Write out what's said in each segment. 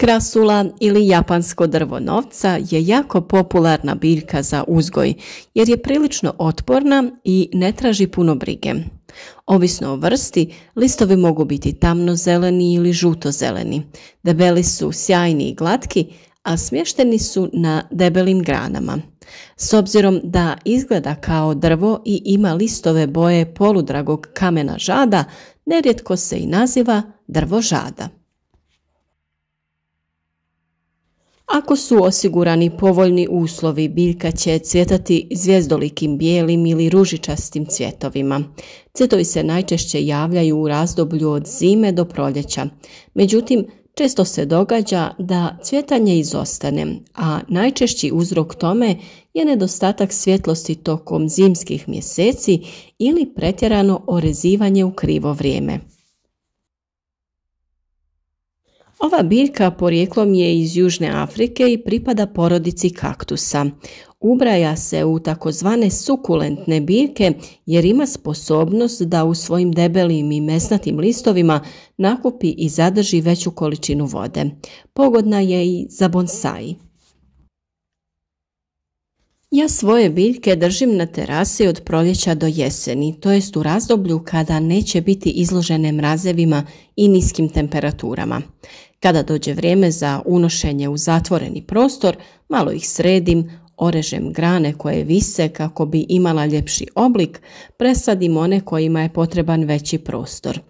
Krasula ili japansko drvo novca je jako popularna biljka za uzgoj jer je prilično otporna i ne traži puno brige. Ovisno o vrsti, listovi mogu biti tamnozeleni ili žutozeleni. Debeli su sjajni i glatki, a smješteni su na debelim granama. S obzirom da izgleda kao drvo i ima listove boje poludragog kamena žada, nerijetko se i naziva drvo žada. Ako su osigurani povoljni uslovi, biljka će cvjetati zvijezdolikim bijelim ili ružičastim cvjetovima. Cvjetovi se najčešće javljaju u razdoblju od zime do proljeća. Međutim, često se događa da cvjetanje izostane, a najčešći uzrok tome je nedostatak svjetlosti tokom zimskih mjeseci ili pretjerano orezivanje u krivo vrijeme. Ova biljka porijeklom je iz Južne Afrike i pripada porodici kaktusa. Ubraja se u takozvane sukulentne biljke jer ima sposobnost da u svojim debelim i mesnatim listovima nakupi i zadrži veću količinu vode. Pogodna je i za bonsai. Ja svoje biljke držim na terasi od proljeća do jeseni, to jest u razdoblju kada neće biti izložene mrazevima i niskim temperaturama. Kada dođe vrijeme za unošenje u zatvoreni prostor, malo ih sredim, orežem grane koje vise kako bi imala ljepši oblik, presadim one kojima je potreban veći prostor.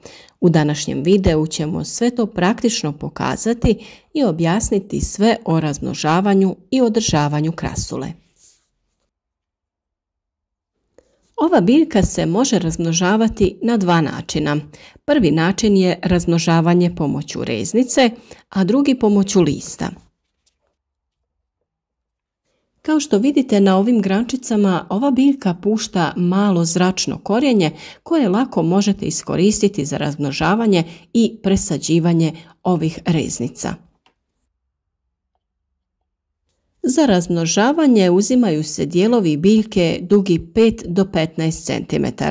U današnjem videu ćemo sve to praktično pokazati i objasniti sve o razmnožavanju i održavanju krasule. Ova biljka se može razmnožavati na dva načina. Prvi način je razmnožavanje pomoću reznice, a drugi pomoću lista. Kao što vidite na ovim grančicama, ova biljka pušta malo zračno korijenje koje lako možete iskoristiti za razmnožavanje i presađivanje ovih reznica. Za razmnožavanje uzimaju se dijelovi biljke dugi 5 do 15 cm.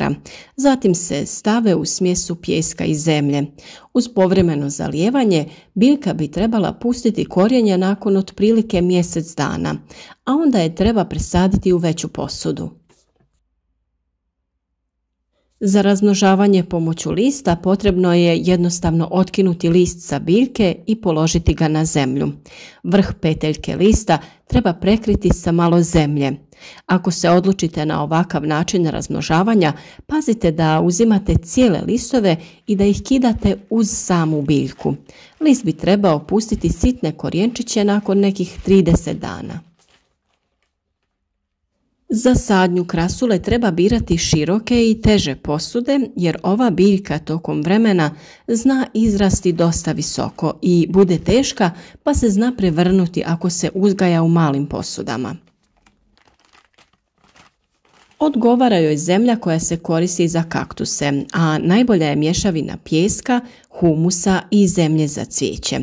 Zatim se stave u smjesu pijeska i zemlje. Uz povremeno zalijevanje biljka bi trebala pustiti korijenje nakon otprilike mjesec dana, a onda je treba presaditi u veću posudu. Za razmnožavanje pomoću lista potrebno je jednostavno otkinuti list sa biljke i položiti ga na zemlju. Vrh peteljke lista treba prekriti sa malo zemlje. Ako se odlučite na ovakav način razmnožavanja, pazite da uzimate cijele listove i da ih kidate uz samu biljku. List bi trebao pustiti sitne korijenčiće nakon nekih 30 dana. Za sadnju krasule treba birati široke i teže posude jer ova biljka tokom vremena zna izrasti dosta visoko i bude teška pa se zna prevrnuti ako se uzgaja u malim posudama. Odgovara joj zemlja koja se koristi za kaktuse, a najbolja je mješavina pijeska, humusa i zemlje za cvijeće.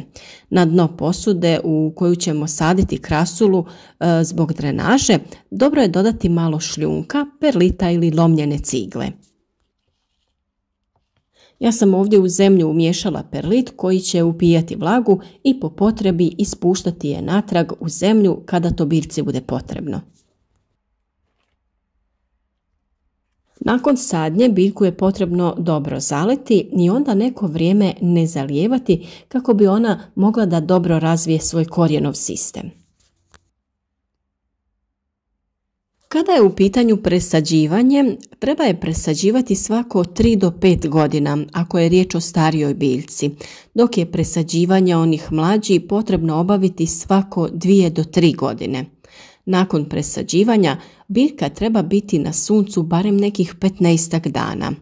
Na dno posude u koju ćemo saditi krasulu zbog drenaže, dobro je dodati malo šljunka, perlita ili lomljene cigle. Ja sam ovdje u zemlju umiješala perlit koji će upijati vlagu i po potrebi ispuštati je natrag u zemlju kada to biljci bude potrebno. Nakon sadnje biljku je potrebno dobro zaliti i onda neko vrijeme ne zalijevati kako bi ona mogla da dobro razvije svoj korijenov sistem. Kada je u pitanju presađivanje, treba je presađivati svako 3 do 5 godina ako je riječ o starijoj biljci, dok je presađivanje onih mlađih potrebno obaviti svako 2 do 3 godine. Nakon presađivanja, biljka treba biti na suncu barem nekih 15 dana.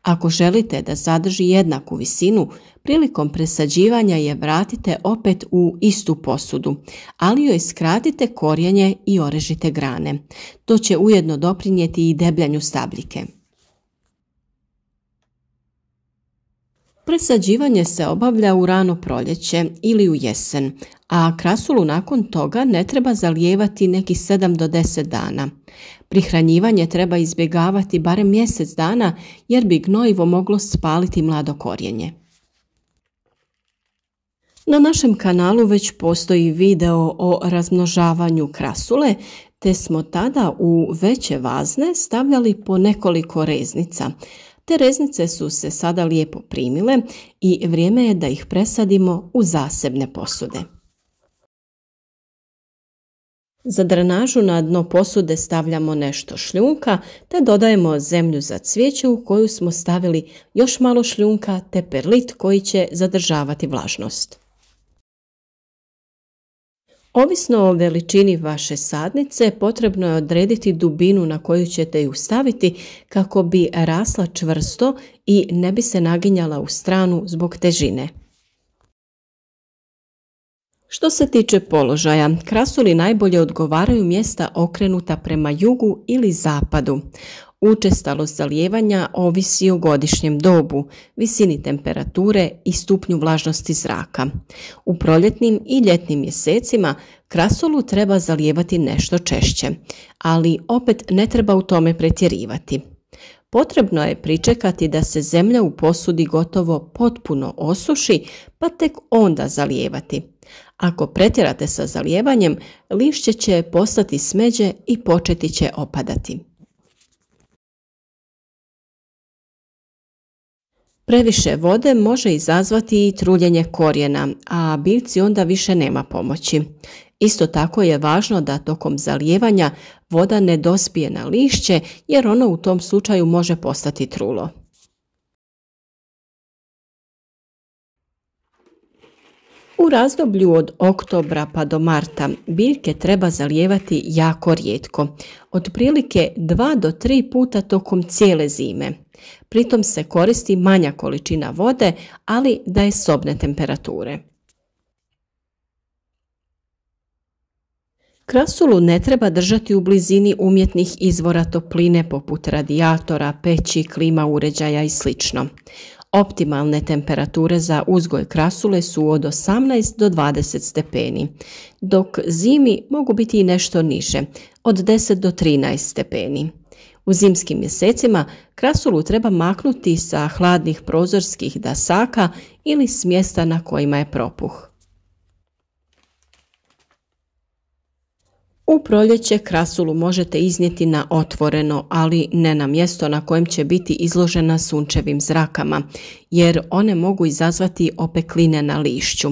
Ako želite da zadrži jednaku visinu, prilikom presađivanja je vratite opet u istu posudu, ali joj skratite korijenje i orežite grane. To će ujedno doprinijeti i debljanju stabljike. Presađivanje se obavlja u rano proljeće ili u jesen, a krasulu nakon toga ne treba zalijevati nekih 7 do 10 dana. Prihranjivanje treba izbjegavati barem mjesec dana jer bi gnojivo moglo spaliti mlado korijenje. Na našem kanalu već postoji video o razmnožavanju krasule, te smo tada u veće vazne stavljali po nekoliko reznica. Te reznice su se sada lijepo primile i vrijeme je da ih presadimo u zasebne posude. Za drenažu na dno posude stavljamo nešto šljunka te dodajemo zemlju za cvijeće u koju smo stavili još malo šljunka te perlit koji će zadržavati vlažnost. Ovisno o veličini vaše sadnice potrebno je odrediti dubinu na koju ćete ju staviti kako bi rasla čvrsto i ne bi se naginjala u stranu zbog težine. Što se tiče položaja, krasuli najbolje odgovaraju mjesta okrenuta prema jugu ili zapadu. Učestalost zalijevanja ovisi o godišnjem dobu, visini temperature i stupnju vlažnosti zraka. U proljetnim i ljetnim mjesecima krasulu treba zalijevati nešto češće, ali opet ne treba u tome pretjerivati. Potrebno je pričekati da se zemlja u posudi gotovo potpuno osuši, pa tek onda zalijevati. Ako pretjerate sa zalijevanjem, lišće će postati smeđe i početi će opadati. Previše vode može izazvati i truljenje korijena, a biljci onda više nema pomoći. Isto tako je važno da tokom zalijevanja voda ne dospije na lišće jer ono u tom slučaju može postati trulo. U razdoblju od oktobra pa do marta biljke treba zalijevati jako rijetko, otprilike 2 do 3 puta tokom cijele zime. Pritom se koristi manja količina vode, ali da je sobne temperature. Krasulu ne treba držati u blizini umjetnih izvora topline poput radijatora, peći, klima uređaja i sl. Optimalne temperature za uzgoj krasule su od 18 do 20 stepeni, dok zimi mogu biti i nešto niže, od 10 do 13 stepeni. U zimskim mjesecima krasulu treba maknuti sa hladnih prozorskih dasaka ili s mjesta na kojima je propuh. U proljeće krasulu možete iznijeti na otvoreno, ali ne na mjesto na kojem će biti izložena sunčevim zrakama, jer one mogu izazvati opekline na lišću.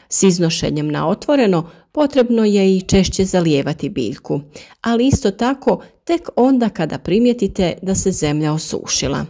S iznošenjem na otvoreno potrebno je i češće zalijevati biljku, ali isto tako tek onda kada primijetite da se zemlja osušila.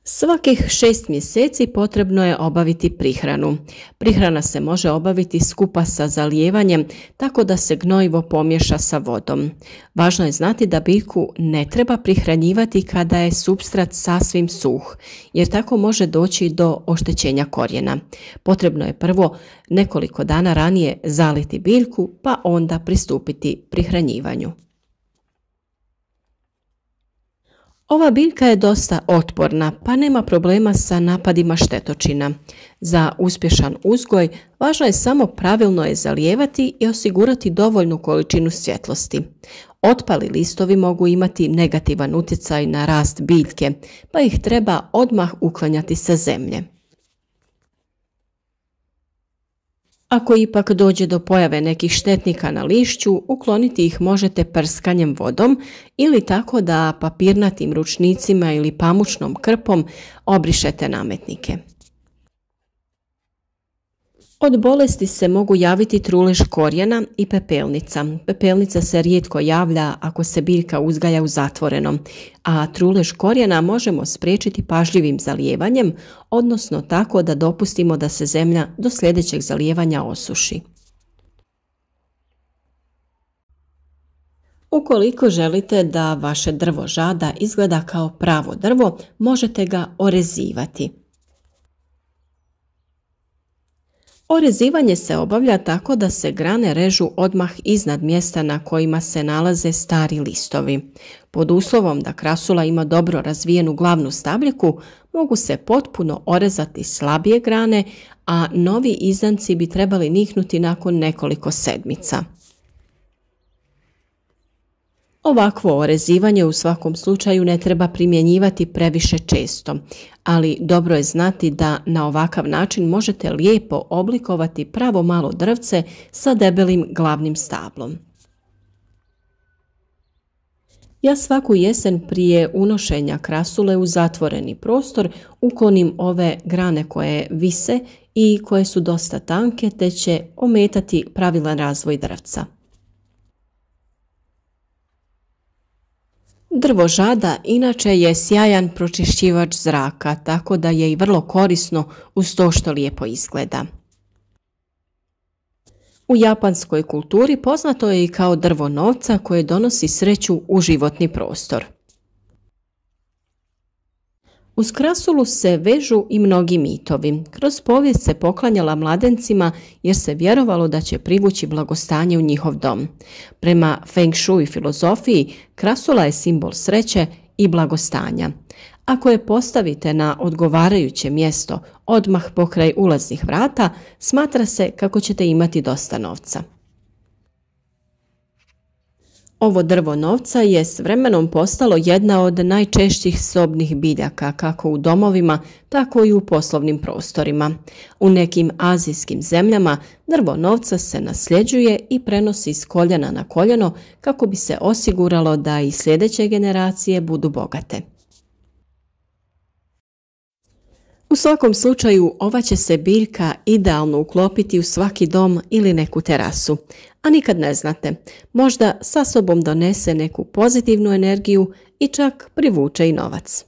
Svakih 6 mjeseci potrebno je obaviti prihranu. Prihrana se može obaviti skupa sa zalijevanjem tako da se gnojivo pomiješa sa vodom. Važno je znati da biljku ne treba prihranjivati kada je supstrat sasvim suh, jer tako može doći do oštećenja korijena. Potrebno je prvo nekoliko dana ranije zaliti biljku pa onda pristupiti prihranjivanju. Ova biljka je dosta otporna, pa nema problema sa napadima štetočina. Za uspješan uzgoj važno je samo pravilno je zalijevati i osigurati dovoljnu količinu svjetlosti. Otpali listovi mogu imati negativan utjecaj na rast biljke, pa ih treba odmah uklanjati sa zemlje. Ako ipak dođe do pojave nekih štetnika na lišću, ukloniti ih možete prskanjem vodom ili tako da papirnatim ručnicima ili pamučnom krpom obrišete nametnike. Od bolesti se mogu javiti trulež korijena i pepelnica. Pepelnica se rijetko javlja ako se biljka uzgaja u zatvorenom, a trulež korijena možemo spriječiti pažljivim zalijevanjem, odnosno tako da dopustimo da se zemlja do sljedećeg zalijevanja osuši. Ukoliko želite da vaše drvo žada izgleda kao pravo drvo, možete ga orezivati. Orezivanje se obavlja tako da se grane režu odmah iznad mjesta na kojima se nalaze stari listovi. Pod uslovom da krasula ima dobro razvijenu glavnu stabljiku, mogu se potpuno orezati slabije grane, a novi izdanci bi trebali niknuti nakon nekoliko sedmica. Ovakvo orezivanje u svakom slučaju ne treba primjenjivati previše često, ali dobro je znati da na ovakav način možete lijepo oblikovati pravo malo drvce sa debelim glavnim stablom. Ja svaku jesen prije unošenja krasule u zatvoreni prostor uklonim ove grane koje vise i koje su dosta tanke te će ometati pravilan razvoj drvca. Drvo žada inače je sjajan pročišćivač zraka, tako da je i vrlo korisno uz to što lijepo izgleda. U japanskoj kulturi poznato je i kao drvo novca koje donosi sreću u životni prostor. Uz krasulu se vežu i mnogi mitovi. Kroz povijest se poklanjala mladencima jer se vjerovalo da će privući blagostanje u njihov dom. Prema Feng Shui filozofiji, krasula je simbol sreće i blagostanja. Ako je postavite na odgovarajuće mjesto odmah pokraj ulaznih vrata, smatra se kako ćete imati dosta novca. Ovo drvo novca je s vremenom postalo jedna od najčešćih sobnih biljaka kako u domovima, tako i u poslovnim prostorima. U nekim azijskim zemljama drvo novca se nasljeđuje i prenosi s koljena na koljeno kako bi se osiguralo da i sljedeće generacije budu bogate. U svakom slučaju ova će se biljka idealno uklopiti u svaki dom ili neku terasu, a nikad ne znate, možda sa sobom donese neku pozitivnu energiju i čak privuče i novac.